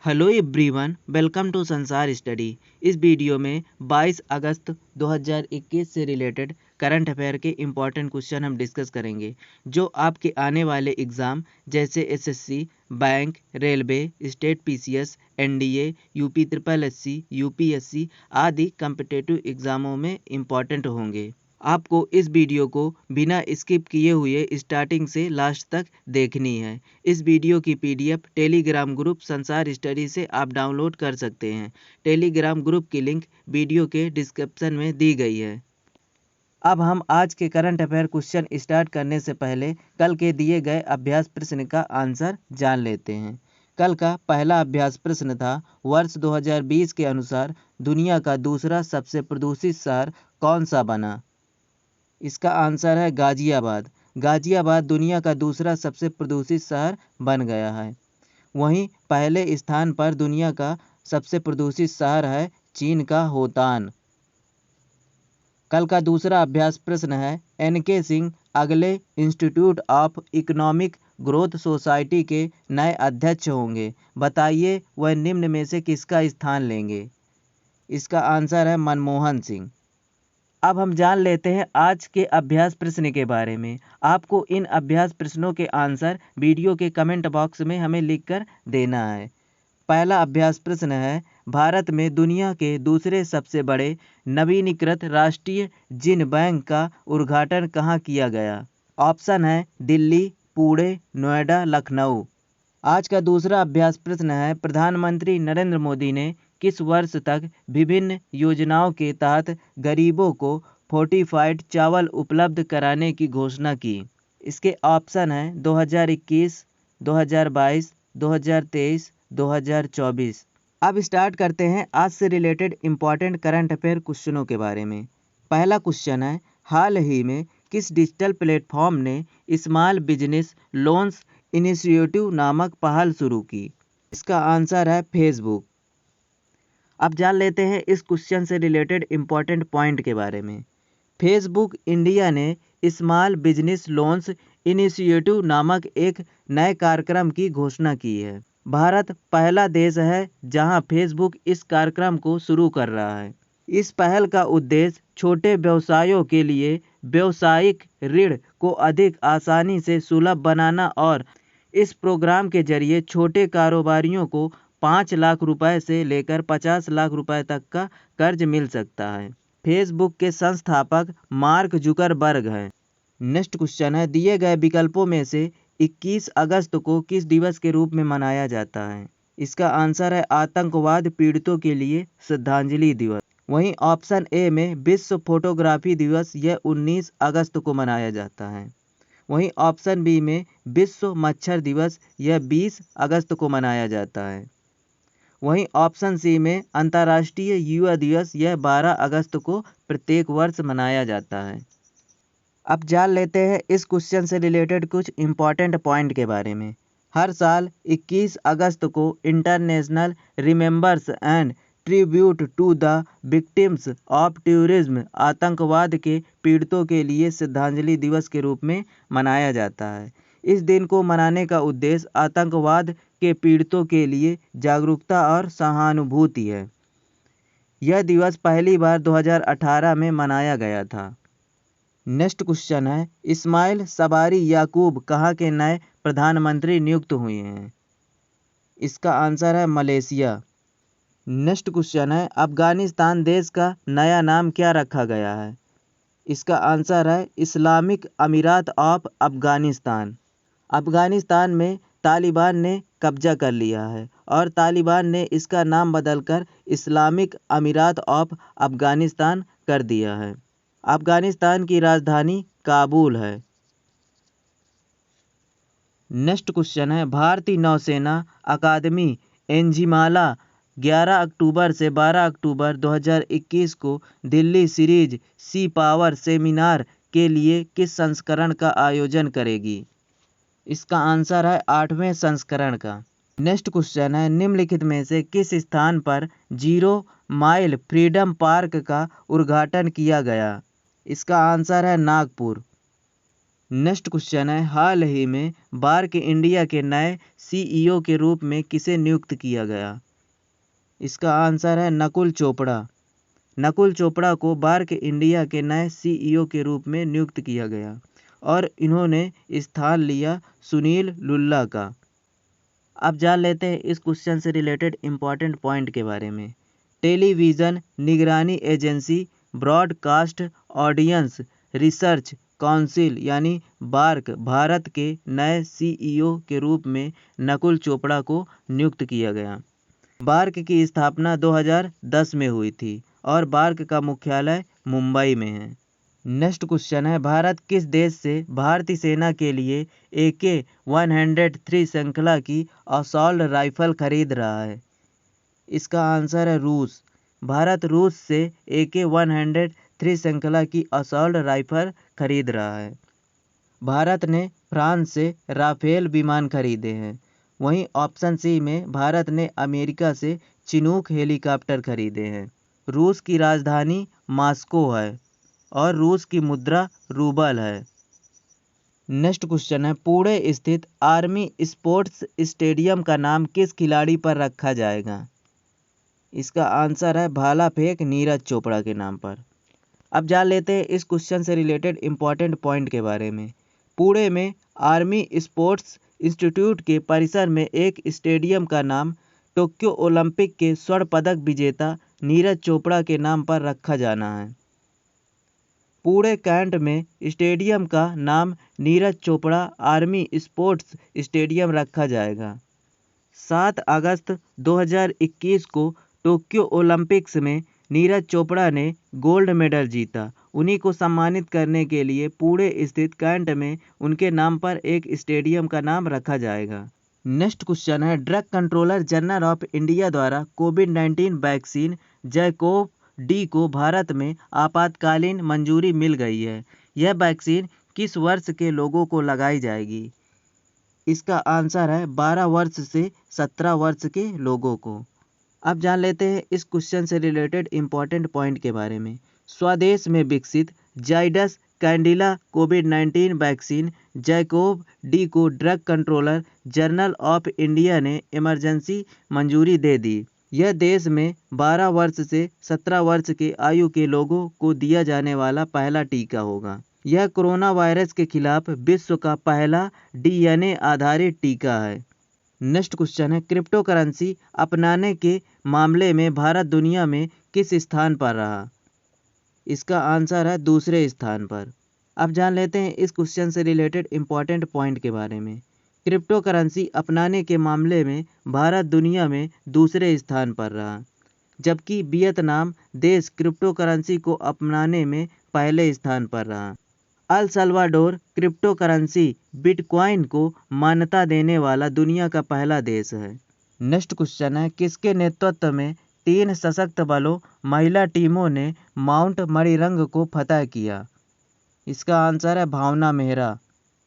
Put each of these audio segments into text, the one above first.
Hello everyone, welcome to संसार study. इस video में 22 अगस्त 2021 से रिलेटेड करंट अफेयर के इम्पॉर्टेंट क्वेश्चन हम डिस्कस करेंगे, जो आपके आने वाले एग्ज़ाम जैसे SSC, bank, railway, state PCS, NDA, UP triple SC, UPSC आदि कॉम्पिटिटिव एग्ज़ामों में इम्पॉर्टेंट होंगे। आपको इस वीडियो को बिना स्किप किए हुए स्टार्टिंग से लास्ट तक देखनी है। इस वीडियो की पीडीएफ टेलीग्राम ग्रुप संसार स्टडी से आप डाउनलोड कर सकते हैं। टेलीग्राम ग्रुप की लिंक वीडियो के डिस्क्रिप्शन में दी गई है। अब हम आज के करंट अफेयर क्वेश्चन स्टार्ट करने से पहले कल के दिए गए अभ्यास प्रश्न का आंसर जान लेते हैं। कल का पहला अभ्यास प्रश्न था, वर्ष 2020 के अनुसार दुनिया का दूसरा सबसे प्रदूषित शहर कौन सा बना? इसका आंसर है गाजियाबाद। गाजियाबाद दुनिया का दूसरा सबसे प्रदूषित शहर बन गया है। वहीं पहले स्थान पर दुनिया का सबसे प्रदूषित शहर है चीन का होतान। कल का दूसरा अभ्यास प्रश्न है, एन.के. सिंह अगले institute of economic growth society के नए अध्यक्ष होंगे। बताइए वह निम्न में से किसका स्थान लेंगे? इसका आंसर है मनमोहन सिंह। अब हम जान लेते हैं आज के अभ्यास प्रश्न के बारे में। आपको इन अभ्यास प्रश्नों के आंसर वीडियो के कमेंट बॉक्स में हमें लिखकर देना है। पहला अभ्यास प्रश्न है, भारत में दुनिया के दूसरे सबसे बड़े नवीनीकृत राष्ट्रीय जीन बैंक का उद्घाटन कहाँ किया गया? ऑप्शन है दिल्ली, पुणे, नोएडा, लखनऊ। आज का दूसरा अभ्यास प्रश्न है, प्रधानमंत्री नरेंद्र मोदी ने किस वर्ष तक विभिन्न योजनाओं के तहत गरीबों को फोर्टिफाइड चावल उपलब्ध कराने की घोषणा की? इसके ऑप्शन हैं 2021, 2022, 2023, 2024। अब स्टार्ट करते हैं आज से रिलेटेड इम्पॉर्टेंट करंट अफेयर क्वेश्चनों के बारे में। पहला क्वेश्चन है, हाल ही में किस डिजिटल प्लेटफॉर्म ने स्मॉल बिजनेस लोन्स इनिशिएटिव नामक पहल शुरू की? इसका आंसर है फेसबुक। अब जान लेते हैं इस क्वेश्चन से रिलेटेड इम्पॉर्टेंट पॉइंट के बारे में। फेसबुक इंडिया ने स्मॉल बिजनेस लोन्स इनिशिएटिव नामक एक नए कार्यक्रम की घोषणा की है। भारत पहला देश है जहां फेसबुक इस कार्यक्रम को शुरू कर रहा है। इस पहल का उद्देश्य छोटे व्यवसायों के लिए व्यावसायिक ऋण को अधिक आसानी से सुलभ बनाना और इस प्रोग्राम के जरिए छोटे कारोबारियों को 5 लाख रुपए से लेकर 50 लाख रुपए तक का कर्ज मिल सकता है। फेसबुक के संस्थापक मार्क जुकरबर्ग हैं। नेक्स्ट क्वेश्चन है, दिए गए विकल्पों में से 21 अगस्त को किस दिवस के रूप में मनाया जाता है? इसका आंसर है आतंकवाद पीड़ितों के लिए श्रद्धांजलि दिवस। वहीं ऑप्शन ए में विश्व फोटोग्राफी दिवस, यह 19 अगस्त को मनाया जाता है। वहीं ऑप्शन बी में विश्व मच्छर दिवस, यह 20 अगस्त को मनाया जाता है। वहीं ऑप्शन सी में अंतर्राष्ट्रीय युवा दिवस, यह 12 अगस्त को प्रत्येक वर्ष मनाया जाता है। अब जान लेते हैं इस क्वेश्चन से रिलेटेड कुछ इम्पॉर्टेंट पॉइंट के बारे में। हर साल 21 अगस्त को international remembers and tribute to the victims of terrorism आतंकवाद के पीड़ितों के लिए श्रद्धांजलि दिवस के रूप में मनाया जाता है। इस दिन को मनाने का उद्देश्य आतंकवाद के पीड़ितों के लिए जागरूकता और सहानुभूति है। यह दिवस पहली बार 2018 में मनाया गया था। नेक्स्ट क्वेश्चन है, इस्माइल सबारी याकूब कहाँ के नए प्रधानमंत्री नियुक्त हुए हैं? इसका आंसर है मलेशिया। नेक्स्ट क्वेश्चन है, अफगानिस्तान देश का नया नाम क्या रखा गया है? इसका आंसर है इस्लामिक अमीरात ऑफ अफगानिस्तान। अफगानिस्तान में तालिबान ने कब्जा कर लिया है और तालिबान ने इसका नाम बदलकर इस्लामिक अमीरात ऑफ अफगानिस्तान कर दिया है। अफगानिस्तान की राजधानी काबुल है। नेक्स्ट क्वेश्चन है, भारतीय नौसेना अकादमी एंजिमाला 11 अक्टूबर से 12 अक्टूबर 2021 को दिल्ली सीरीज सी पावर सेमिनार के लिए किस संस्करण का आयोजन करेगी? इसका आंसर है 8वें संस्करण का। नेक्स्ट क्वेश्चन है, निम्नलिखित में से किस स्थान पर 0 माइल फ्रीडम पार्क का उद्घाटन किया गया? इसका आंसर है नागपुर। नेक्स्ट क्वेश्चन है, हाल ही में बार्क इंडिया के नए CEO के रूप में किसे नियुक्त किया गया? इसका आंसर है नकुल चोपड़ा। नकुल चोपड़ा को बार्क इंडिया के नए CEO के रूप में नियुक्त किया गया और इन्होंने स्थान लिया सुनील लुल्ला का। अब जान लेते हैं इस क्वेश्चन से रिलेटेड इम्पॉर्टेंट पॉइंट के बारे में। टेलीविज़न निगरानी agency broadcast audience research council यानी बार्क भारत के नए CEO के रूप में नकुल चोपड़ा को नियुक्त किया गया। बार्क की स्थापना 2010 में हुई थी और बार्क का मुख्यालय मुंबई में है। नेक्स्ट क्वेश्चन है, भारत किस देश से भारतीय सेना के लिए AK-103 श्रृंखला की असॉल्ट राइफल खरीद रहा है? इसका आंसर है रूस। भारत रूस से AK-103 श्रृंखला की असॉल्ट राइफल खरीद रहा है। भारत ने फ्रांस से राफेल विमान खरीदे हैं। वहीं ऑप्शन सी में भारत ने अमेरिका से चिनूक हेलीकॉप्टर खरीदे हैं। रूस की राजधानी मॉस्को है और रूस की मुद्रा रूबल है। नेक्स्ट क्वेश्चन है, पुणे स्थित आर्मी स्पोर्ट्स स्टेडियम का नाम किस खिलाड़ी पर रखा जाएगा? इसका आंसर है भाला फेंक नीरज चोपड़ा के नाम पर। अब जान लेते हैं इस क्वेश्चन से रिलेटेड इम्पॉर्टेंट पॉइंट के बारे में। पुणे में आर्मी स्पोर्ट्स इंस्टीट्यूट के परिसर में एक स्टेडियम का नाम टोक्यो ओलंपिक के स्वर्ण पदक विजेता नीरज चोपड़ा के नाम पर रखा जाना है। पुणे कैंट में स्टेडियम का नाम Neeraj Chopra army sports stadium रखा जाएगा। 7 अगस्त 2021 को टोक्यो ओलंपिक्स में नीरज चोपड़ा ने गोल्ड मेडल जीता। उन्हीं को सम्मानित करने के लिए पुणे स्थित कैंट में उनके नाम पर एक स्टेडियम का नाम रखा जाएगा। नेक्स्ट क्वेश्चन है, drug controller general of India द्वारा कोविड-19 वैक्सीन जैकोव डी को भारत में आपातकालीन मंजूरी मिल गई है। यह वैक्सीन किस वर्ष के लोगों को लगाई जाएगी? इसका आंसर है 12 वर्ष से 17 वर्ष के लोगों को। अब जान लेते हैं इस क्वेश्चन से रिलेटेड इम्पॉर्टेंट पॉइंट के बारे में। स्वदेश में विकसित जाइडस कैंडिला कोविड-19 वैक्सीन जैकोव डी को drug controller general of India ने इमरजेंसी मंजूरी दे दी। यह देश में 12 वर्ष से 17 वर्ष के आयु के लोगों को दिया जाने वाला पहला टीका होगा। यह कोरोना वायरस के खिलाफ विश्व का पहला DNA आधारित टीका है। नेक्स्ट क्वेश्चन है, क्रिप्टो करेंसी अपनाने के मामले में भारत दुनिया में किस स्थान पर रहा? इसका आंसर है दूसरे स्थान पर। अब जान लेते हैं इस क्वेश्चन से रिलेटेड इम्पॉर्टेंट पॉइंट के बारे में। क्रिप्टो करेंसी अपनाने के मामले में भारत दुनिया में दूसरे स्थान पर रहा, जबकि वियतनाम देश क्रिप्टो करेंसी को अपनाने में पहले स्थान पर रहा। El Salvador crypto currency bitcoin को मान्यता देने वाला दुनिया का पहला देश है। नेक्स्ट क्वेश्चन है, किसके नेतृत्व में 3 सशक्त बलों महिला टीमों ने माउंट मणिरंग को फतह किया? इसका आंसर है भावना मेहरा।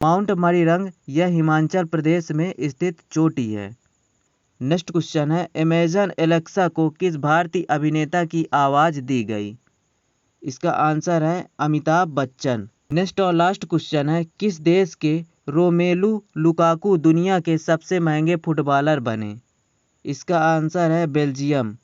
माउंट मणिरंग यह हिमाचल प्रदेश में स्थित चोटी है। नेक्स्ट क्वेश्चन है, अमेजन एलेक्सा को किस भारतीय अभिनेता की आवाज़ दी गई? इसका आंसर है अमिताभ बच्चन। नेक्स्ट और लास्ट क्वेश्चन है, किस देश के रोमेलू लुकाकू दुनिया के सबसे महंगे फुटबॉलर बने? इसका आंसर है बेल्जियम।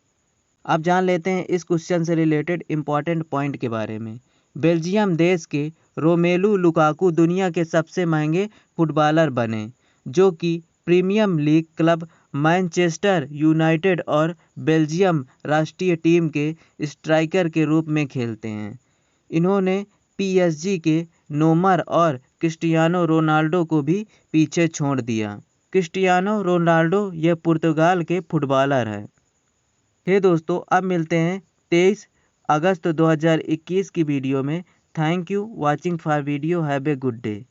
अब जान लेते हैं इस क्वेश्चन से रिलेटेड इम्पॉर्टेंट पॉइंट के बारे में। बेल्जियम देश के रोमेलू लुकाकू दुनिया के सबसे महंगे फुटबॉलर बने, जो कि premier league club Manchester United और बेल्जियम राष्ट्रीय टीम के स्ट्राइकर के रूप में खेलते हैं। इन्होंने PSG के नेमार और क्रिस्टियानो रोनाल्डो को भी पीछे छोड़ दिया। क्रिस्टियानो रोनाल्डो यह पुर्तगाल के फुटबॉलर है। हे दोस्तों, अब मिलते हैं 23 अगस्त 2021 की वीडियो में। Thank you watching for video. Have a good day.